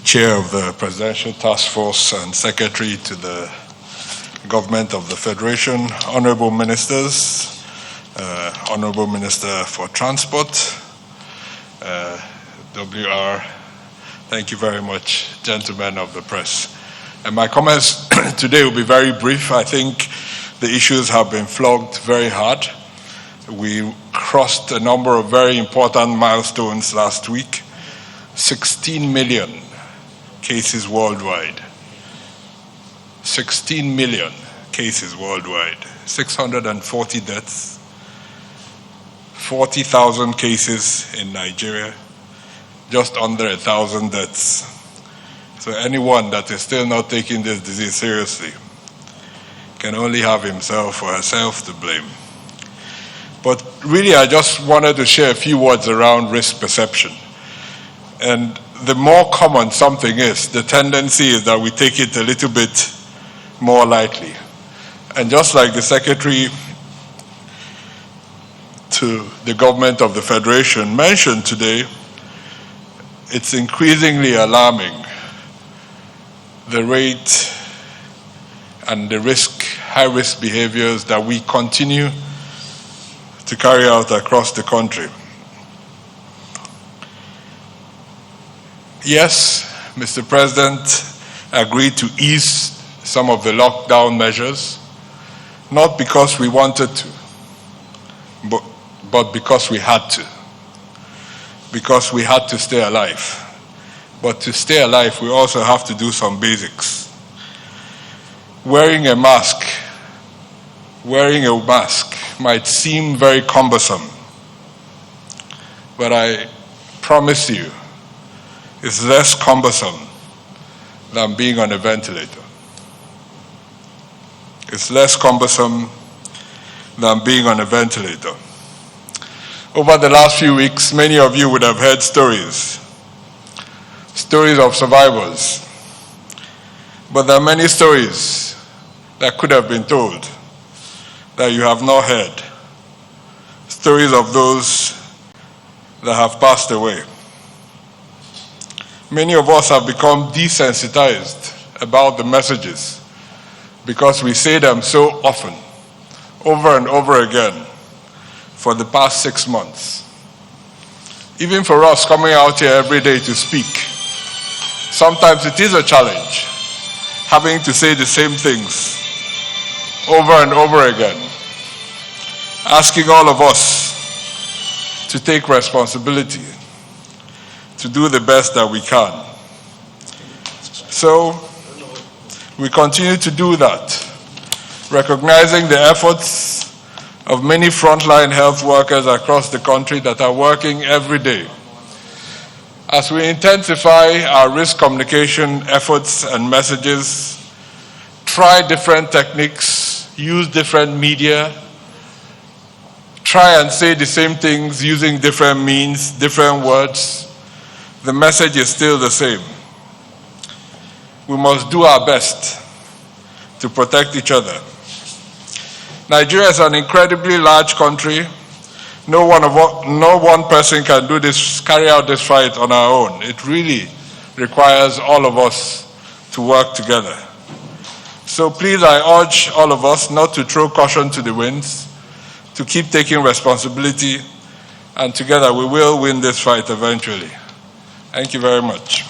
Chair of the Presidential Task Force and Secretary to the Government of the Federation, Honorable Ministers, Honorable Minister for Transport, WR, thank you very much, gentlemen of the press. And my comments today will be very brief. I think the issues have been flogged very hard. We crossed a number of very important milestones last week. 16 million cases worldwide. 16 million cases worldwide. 640 deaths. 40,000 cases in Nigeria. Just under 1,000 deaths. So anyone that is still not taking this disease seriously can only have himself or herself to blame. But really, I just wanted to share a few words around risk perception. And the more common something is, the tendency is that we take it a little bit more lightly. And just like the Secretary to the Government of the Federation mentioned today, it's increasingly alarming, the rate and the high-risk behaviors that we continue to carry out across the country. Yes, Mr. President agreed to ease some of the lockdown measures, not because we wanted to, but because we had to. Because we had to stay alive. But to stay alive, we also have to do some basics. Wearing a mask might seem very cumbersome, but I promise you, it's less cumbersome than being on a ventilator. It's less cumbersome than being on a ventilator. Over the last few weeks, many of you would have heard stories of survivors. But there are many stories that could have been told that you have not heard. Stories of those that have passed away. Many of us have become desensitized about the messages because we say them so often, over and over again, for the past 6 months. Even for us coming out here every day to speak, sometimes it is a challenge, having to say the same things over and over again, asking all of us to take responsibility, to do the best that we can. So, we continue to do that, recognizing the efforts of many frontline health workers across the country that are working every day. As we intensify our risk communication efforts and messages, try different techniques, use different media, try and say the same things using different means, different words, the message is still the same. We must do our best to protect each other. Nigeria is an incredibly large country. No one person can carry out this fight on our own. It really requires all of us to work together. So please, I urge all of us not to throw caution to the winds, to keep taking responsibility, and together we will win this fight eventually. Thank you very much.